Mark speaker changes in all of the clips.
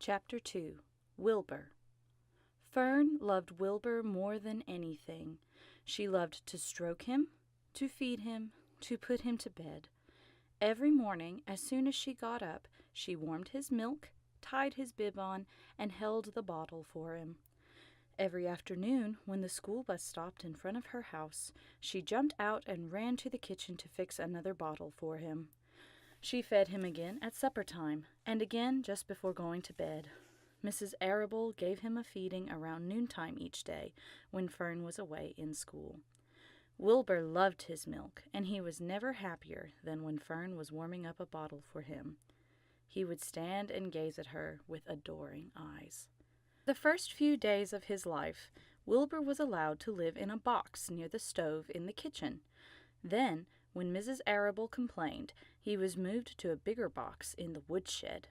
Speaker 1: Chapter 2. Wilbur. Fern loved Wilbur more than anything. She loved to stroke him, to feed him, to put him to bed. Every morning, as soon as she got up, she warmed his milk, tied his bib on, and held the bottle for him. Every afternoon, when the school bus stopped in front of her house, she jumped out and ran to the kitchen to fix another bottle for him. She fed him again at supper time, and again just before going to bed. Mrs. Arable gave him a feeding around noontime each day, when Fern was away in school. Wilbur loved his milk, and he was never happier than when Fern was warming up a bottle for him. He would stand and gaze at her with adoring eyes. The first few days of his life, Wilbur was allowed to live in a box near the stove in the kitchen. Then, when Mrs. Arable complained, he was moved to a bigger box in the woodshed.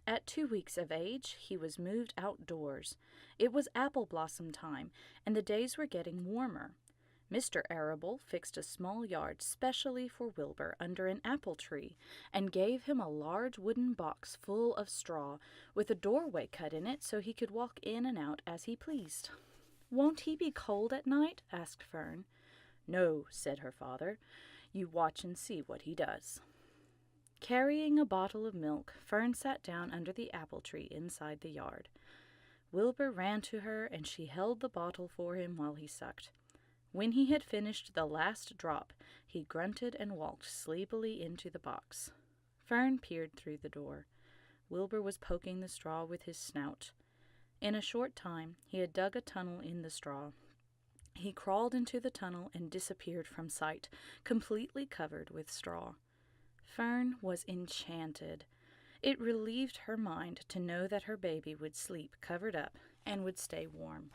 Speaker 1: At 2 weeks of age, he was moved outdoors. It was apple blossom time, and the days were getting warmer. Mr. Arable fixed a small yard specially for Wilbur under an apple tree, and gave him a large wooden box full of straw, with a doorway cut in it so he could walk in and out as he pleased. "Won't he be cold at night?" asked Fern. "No," said her father. "You watch and see what he does." Carrying a bottle of milk, Fern sat down under the apple tree inside the yard. Wilbur ran to her, and she held the bottle for him while he sucked. When he had finished the last drop, he grunted and walked sleepily into the box. Fern peered through the door. Wilbur was poking the straw with his snout. In a short time, he had dug a tunnel in the straw. He crawled into the tunnel and disappeared from sight, completely covered with straw. Fern was enchanted. It relieved her mind to know that her baby would sleep covered up and would stay warm.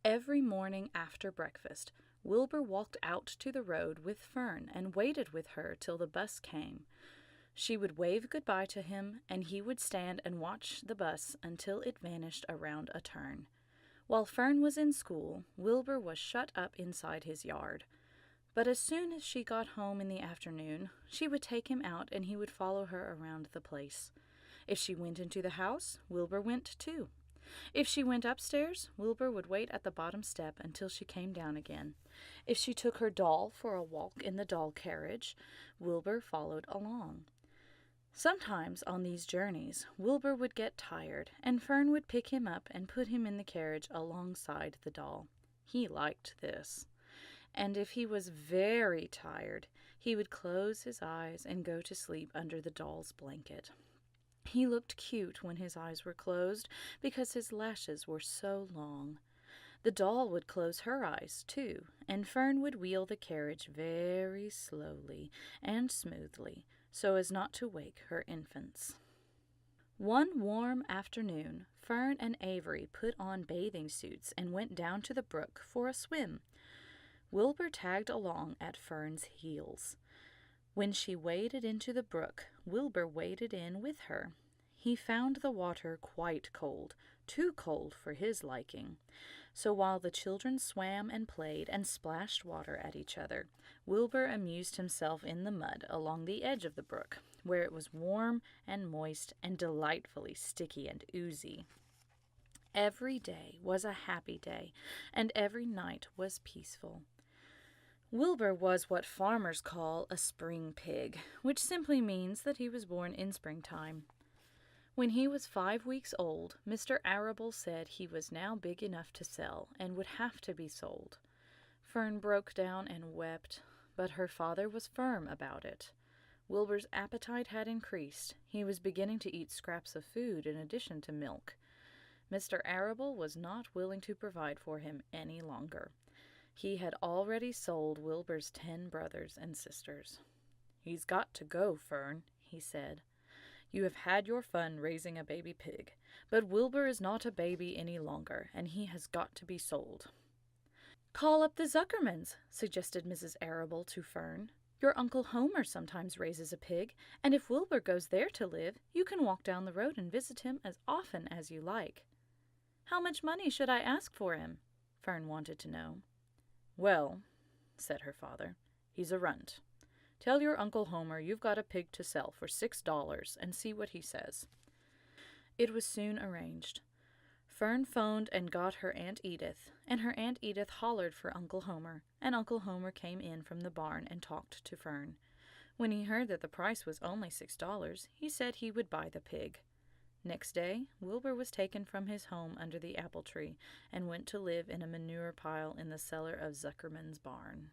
Speaker 1: Every morning after breakfast, Wilbur walked out to the road with Fern and waited with her till the bus came. She would wave goodbye to him, and he would stand and watch the bus until it vanished around a turn. While Fern was in school, Wilbur was shut up inside his yard. But as soon as she got home in the afternoon, she would take him out and he would follow her around the place. If she went into the house, Wilbur went too. If she went upstairs, Wilbur would wait at the bottom step until she came down again. If she took her doll for a walk in the doll carriage, Wilbur followed along. Sometimes on these journeys, Wilbur would get tired, and Fern would pick him up and put him in the carriage alongside the doll. He liked this. And if he was very tired, he would close his eyes and go to sleep under the doll's blanket. He looked cute when his eyes were closed because his lashes were so long. The doll would close her eyes, too, and Fern would wheel the carriage very slowly and smoothly so as not to wake her infants. One warm afternoon, Fern and Avery put on bathing suits and went down to the brook for a swim. Wilbur tagged along at Fern's heels. When she waded into the brook, Wilbur waded in with her. He found the water quite cold, too cold for his liking. So while the children swam and played and splashed water at each other, Wilbur amused himself in the mud along the edge of the brook, where it was warm and moist and delightfully sticky and oozy. Every day was a happy day, and every night was peaceful. Wilbur was what farmers call a spring pig, which simply means that he was born in springtime. When he was 5 weeks old, Mr. Arable said he was now big enough to sell and would have to be sold. Fern broke down and wept, but her father was firm about it. Wilbur's appetite had increased. He was beginning to eat scraps of food in addition to milk. Mr. Arable was not willing to provide for him any longer. He had already sold Wilbur's 10 brothers and sisters. "He's got to go, Fern," he said. "You have had your fun raising a baby pig, but Wilbur is not a baby any longer, and he has got to be sold." "Call up the Zuckermans," suggested Mrs. Arable to Fern. "Your Uncle Homer sometimes raises a pig, and if Wilbur goes there to live, you can walk down the road and visit him as often as you like." "How much money should I ask for him?" Fern wanted to know. "Well," said her father, "he's a runt. Tell your Uncle Homer you've got a pig to sell for $6 and see what he says." It was soon arranged. Fern phoned and got her Aunt Edith, and her Aunt Edith hollered for Uncle Homer, and Uncle Homer came in from the barn and talked to Fern. When he heard that the price was only $6, he said he would buy the pig. Next day, Wilbur was taken from his home under the apple tree and went to live in a manure pile in the cellar of Zuckerman's barn.